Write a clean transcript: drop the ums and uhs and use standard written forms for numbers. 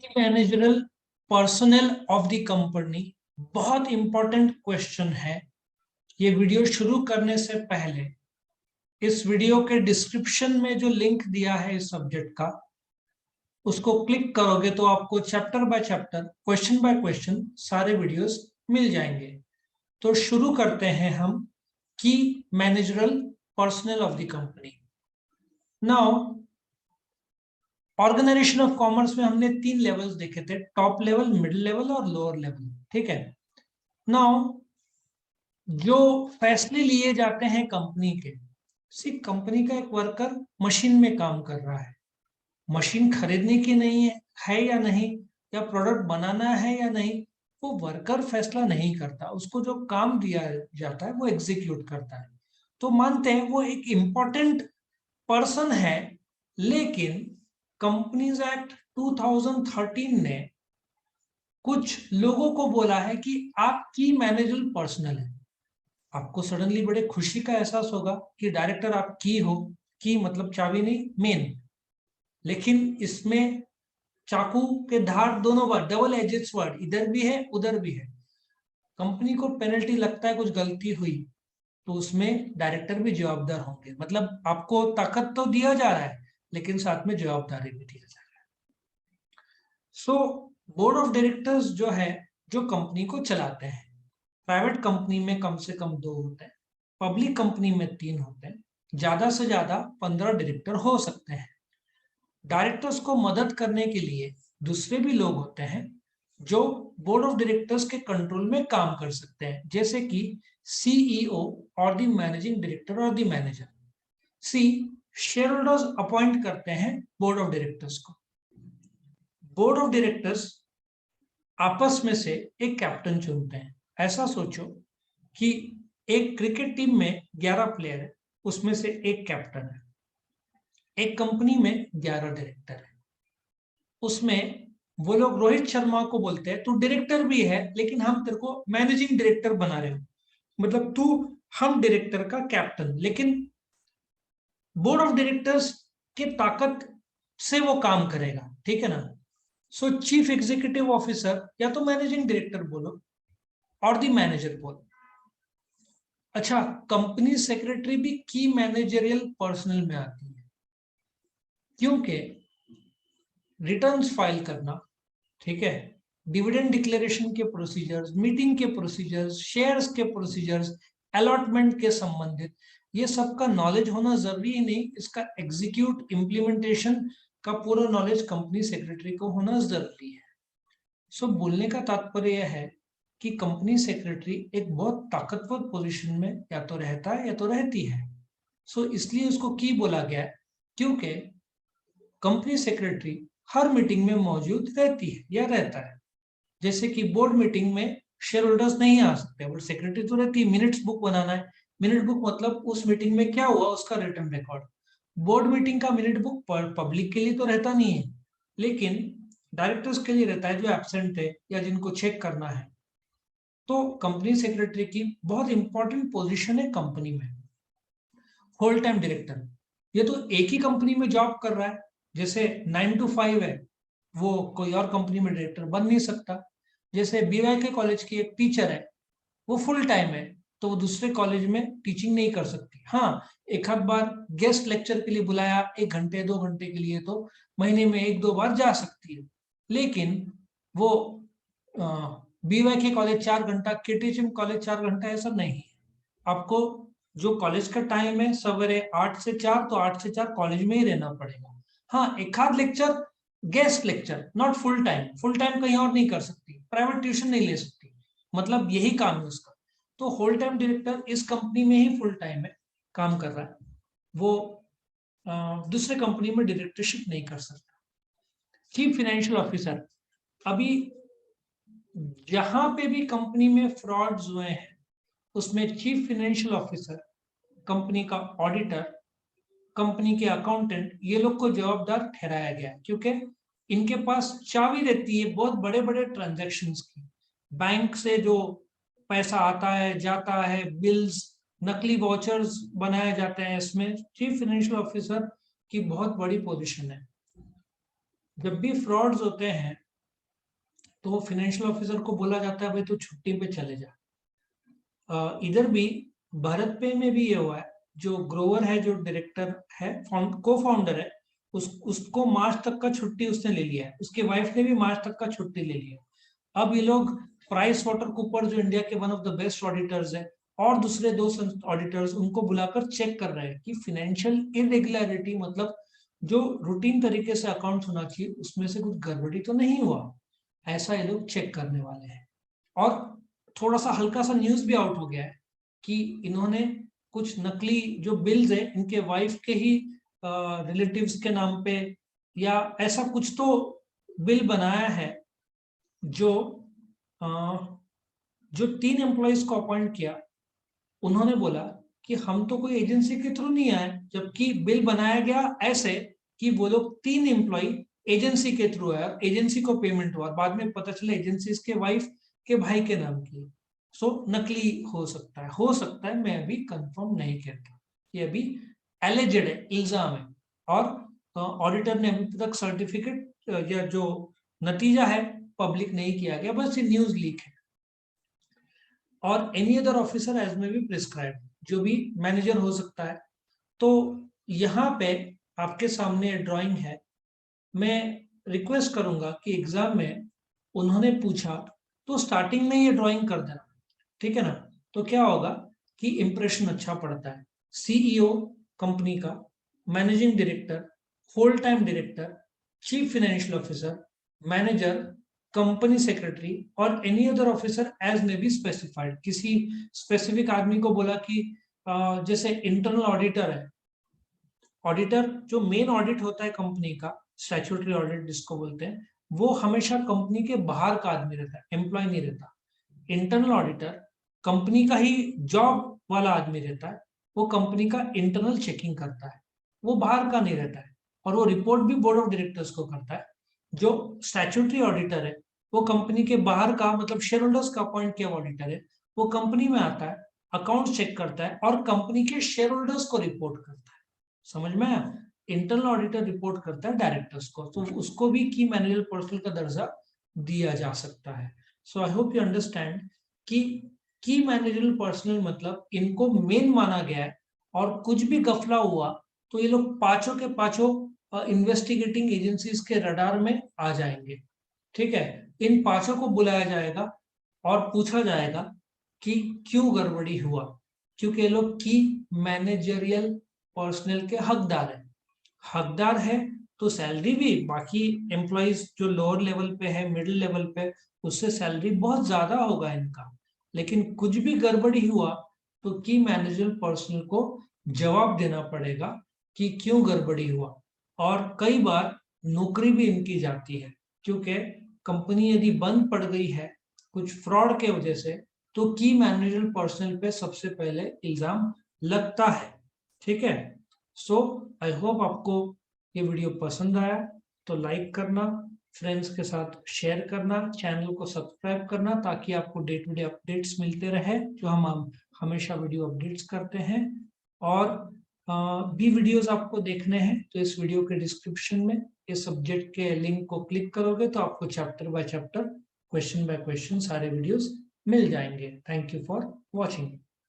Managerial personal of the company बहुत important question है। ये वीडियो शुरू करने से पहले इस वीडियो के डिस्क्रिप्शन में जो लिंक दिया है इस सब्जेक्ट का, उसको क्लिक करोगे तो आपको chapter by chapter, question by question सारे वीडियोस मिल जाएंगे। तो शुरू करते हैं हम की managerial personal of the company. Now organisation of commerce में हमने 3 लेवल्स देखे थे, टॉप लेवल, मिडिल लेवल और लोअर लेवल। ठीक है। नाउ जो फैसले लिए जाते हैं कंपनी के, कंपनी का एक वर्कर मशीन में काम कर रहा है, मशीन खरीदने की नहीं है या नहीं, या प्रोडक्ट बनाना है या नहीं, वो वर्कर फैसला नहीं करता। उसको जो काम दिया जाता है वो एग्जीक्यूट करता है। तो मानते हैं वो एक इंपॉर्टेंट पर्सन है, लेकिन कंपनीज एक्ट 2013 ने कुछ लोगों को बोला है कि आप की मैनेजरल पर्सनल है। आपको सडनली बड़े खुशी का एहसास होगा कि डायरेक्टर आप की हो, की मतलब चाबी नहीं, मेन। लेकिन इसमें चाकू के धार दोनों बार, डबल एजेस वर्ड, इधर भी है उधर भी है। कंपनी को पेनल्टी लगता है, कुछ गलती हुई तो उसमें डायरेक्टर भी जवाबदार होंगे। मतलब आपको ताकत तो दिया जा रहा है, लेकिन साथ में जवाबदारी भी दिया जा रहा है। सो बोर्ड ऑफ डायरेक्टर्स जो है, जो कंपनी को चलाते हैं, प्राइवेट कंपनी में कम से कम 2 होते हैं, पब्लिक कंपनी में 3 होते हैं, ज्यादा से ज्यादा 15 डायरेक्टर हो सकते हैं। डायरेक्टर्स को मदद करने के लिए दूसरे भी लोग होते हैं जो बोर्ड ऑफ डायरेक्टर्स के कंट्रोल में काम कर सकते हैं, जैसे कि सीईओ और द मैनेजिंग डायरेक्टर और the manager. See shareholders appoint करते हैं बोर्ड ऑफ डायरेक्टर्स को। बोर्ड ऑफ डायरेक्टर्स आपस में से एक कैप्टन चुनते हैं। ऐसा सोचो कि एक क्रिकेट टीम में 11 प्लेयर है, उसमें से एक कैप्टन है। एक कंपनी में 11 डायरेक्टर है, उसमें वो लोग रोहित शर्मा को बोलते हैं तू डायरेक्टर भी है, लेकिन हम तेरे को मैनेजिंग डायरेक्टर बना रहे हो, मतलब तू हम डायरेक्टर का कैप्टन, लेकिन बोर्ड ऑफ डायरेक्टर्स के ताकत से वो काम करेगा। ठीक है ना। सो चीफ एग्जीक्यूटिव ऑफिसर या तो मैनेजिंग डायरेक्टर बोलो और दी मैनेजर बोलो। अच्छा, कंपनी सेक्रेटरी भी की मैनेजरियल पर्सनल में आती है, क्योंकि रिटर्न्स फाइल करना, ठीक है, डिविडेंड डिक्लेरेशन के प्रोसीजर्स, मीटिंग के प्रोसीजर्स, शेयर्स के प्रोसीजर्स, अलॉटमेंट के संबंधित, ये सब का नॉलेज होना जरूरी ही नहीं, इसका एग्जीक्यूट इम्प्लीमेंटेशन का पूरा नॉलेज कंपनी सेक्रेटरी को होना जरूरी है। सो बोलने का तात्पर्य यह है कि कंपनी सेक्रेटरी एक बहुत ताकतवर पोजीशन में या तो रहता है या तो रहती है। सो इसलिए उसको की बोला गया है, क्योंकि कंपनी सेक्रेटरी हर मीटिंग में मौजूद रहती है या रहता है। जैसे कि बोर्ड मीटिंग में शेयर होल्डर्स नहीं आ सकते, बट सेक्रेटरी तो रहती है, मिनट्स बुक बनाना है। मिनट बुक मतलब उस मीटिंग में क्या हुआ उसका रिटर्न रिकॉर्ड। बोर्ड मीटिंग का मिनट बुक पब्लिक के लिए तो रहता नहीं है, लेकिन डायरेक्टर्स के लिए रहता है जो एब्सेंट है या जिनको चेक करना है। तो कंपनी सेक्रेटरी की बहुत इंपॉर्टेंट पोजीशन है कंपनी में। होल टाइम डायरेक्टर, ये तो एक ही कंपनी में जॉब कर रहा है, जैसे 9 to 5 है, वो कोई और कंपनी में डायरेक्टर बन नहीं सकता। जैसे BYK कॉलेज की एक टीचर है, वो फुल टाइम है, तो वो दूसरे कॉलेज में टीचिंग नहीं कर सकती। हाँ, एक आध बार गेस्ट लेक्चर के लिए बुलाया 1 घंटे 2 घंटे के लिए, तो महीने में 1-2 बार जा सकती है। लेकिन वो BYK कॉलेज 4 घंटा, KTHM कॉलेज 4 घंटा, ऐसा नहीं है। आपको जो कॉलेज का टाइम है सवेरे 8 से 4, तो 8 से 4 कॉलेज में ही रहना पड़ेगा। हाँ, एक आध lecture, guest lecture, not full time. Full time कहीं और नहीं कर सकती, प्राइवेट ट्यूशन नहीं ले सकती, मतलब यही काम है उसका। तो होल टाइम डायरेक्टर इस कंपनी में ही फुल टाइम है, काम कर रहा है, वो दूसरे कंपनी में डायरेक्टरशिप नहीं कर सकता। चीफ फाइनेंशियल ऑफिसर, अभी जहां पे भी कंपनी में फ्रॉड्स हुए हैं उसमें चीफ फाइनेंशियल ऑफिसर, कंपनी का ऑडिटर, कंपनी के अकाउंटेंट, ये लोग को जवाबदार ठहराया गया है, क्योंकि इनके पास चाबी रहती है बहुत बड़े बड़े ट्रांजैक्शंस की। बैंक से जो पैसा आता है जाता है, बिल्स, नकली वाउचर्स बनाए जाते हैं, इसमें चीफ फाइनेंशियल ऑफिसर की बहुत बड़ी पोजीशन है। जब भी फ्रॉड्स होते हैं तो फाइनेंशियल ऑफिसर को बोला जाता है भाई तो छुट्टी पे चले जा। इधर भी भारत पे में भी ये हुआ है, जो ग्रोवर है, जो डायरेक्टर है, को फाउंडर है, उसको मार्च तक का छुट्टी उसने ले लिया है, उसके वाइफ ने भी मार्च तक का छुट्टी ले लिया। अब ये लोग प्राइस वाटर कूपर, जो इंडिया के one of the best auditors है, और दूसरे दो ऑडिटर्स, उनको बुलाकर चेक कर रहे हैं कि फाइनेंशियल इरेगुलरिटी, मतलब जो रूटीन तरीके से अकाउंट होना चाहिए उसमें से कुछ गड़बड़ी तो नहीं हुआ, ऐसा ये लोग चेक करने वाले हैं। और थोड़ा सा हल्का सा न्यूज भी आउट हो गया है कि इन्होंने कुछ नकली जो बिल्स है इनके वाइफ के ही रिलेटिव्स के नाम पे, या ऐसा कुछ तो बिल बनाया है, जो जो 3 एम्प्लॉयज को अपॉइंट किया, उन्होंने बोला कि हम तो कोई एजेंसी के थ्रू नहीं आए, जबकि बिल बनाया गया ऐसे कि वो लोग 3 एम्प्लॉय एजेंसी के थ्रू आए, एजेंसी को पेमेंट हुआ, बाद में पता चला एजेंसी इसके वाइफ के भाई के नाम की। सो नकली हो सकता है, मैं अभी कंफर्म नहीं कहता, ये अभी एलिजेड है, इल्जाम है, और ऑडिटर ने अभी तक सर्टिफिकेट या जो नतीजा है पब्लिक नहीं किया गया, बस ये न्यूज लीक है। और एनी अदर ऑफिसर एज में भी प्रिस्क्राइब, जो भी मैनेजर हो सकता है। तो यहाँ पे आपके सामने ड्राइंग है, मैं रिक्वेस्ट करूंगा कि एग्जाम में उन्होंने पूछा तो स्टार्टिंग में ये ड्राइंग कर देना, ठीक है ना। तो क्या होगा कि इंप्रेशन अच्छा पड़ता है। सीईओ कंपनी का, managing director, full time director, chief financial officer, manager, company secretary और एनी अदर ऑफिसर एज में बी स्पेसिफाइड। किसी स्पेसिफिक आदमी को बोला कि जैसे इंटरनल ऑडिटर है, ऑडिटर जो मेन ऑडिट होता है कंपनी का, स्टैट्यूटरी ऑडिट जिसको बोलते हैं, वो हमेशा कंपनी के बाहर का आदमी रहता है, एम्प्लॉय नहीं रहता। इंटरनल ऑडिटर कंपनी का ही जॉब वाला आदमी रहता है, वो कंपनी का इंटरनल चेकिंग करता है, वो बाहर का नहीं रहता है, और वो रिपोर्ट भी बोर्ड ऑफ डायरेक्टर्स को करता है। जो स्टैट्यूटरी ऑडिटर है वो कंपनी के बाहर का, मतलब शेयर होल्डर्स का अपॉइंट किया ऑडिटर है, वो कंपनी में आता है, अकाउंट चेक करता है और कंपनी के शेयर होल्डर्स को रिपोर्ट करता है। समझ में आया? इंटरनल ऑडिटर रिपोर्ट करता है डायरेक्टर्स को, तो उसको भी की मैनेजर पर्सनल का दर्जा दिया जा सकता है। सो आई होप यू अंडरस्टैंड कि की मैनेजरल पर्सनल मतलब इनको मेन माना गया है, और कुछ भी गफला हुआ तो ये लोग पांचों के पांचों इन्वेस्टिगेटिंग एजेंसीज के रडार में आ जाएंगे। ठीक है, इन पांचों को बुलाया जाएगा और पूछा जाएगा कि क्यों गड़बड़ी हुआ, क्योंकि ये लोग की मैनेजरियल पर्सनल के हकदार है तो सैलरी भी बाकी एम्प्लॉइज जो लोअर लेवल पे है, मिडिल लेवल पे, उससे सैलरी बहुत ज्यादा होगा इनका। लेकिन कुछ भी गड़बड़ी हुआ तो की मैनेजर पर्सनल को जवाब देना पड़ेगा कि क्यों गड़बड़ी हुआ। और कई बार नौकरी भी इनकी जाती है, क्योंकि कंपनी यदि बंद पड़ गई है कुछ फ्रॉड के वजह से, तो की मैनेजर पर्सनल पे सबसे पहले इल्जाम लगता है। ठीक है, सो आई होप आपको ये वीडियो पसंद आया, तो लाइक करना, फ्रेंड्स के साथ शेयर करना, चैनल को सब्सक्राइब करना, ताकि आपको डे टू डे अपडेट्स मिलते रहे, जो हम हमेशा वीडियो अपडेट्स करते हैं। और भी वीडियोस आपको देखने हैं तो इस वीडियो के डिस्क्रिप्शन में इस सब्जेक्ट के लिंक को क्लिक करोगे तो आपको chapter by chapter, question by question सारे वीडियोस मिल जाएंगे। Thank you for watching.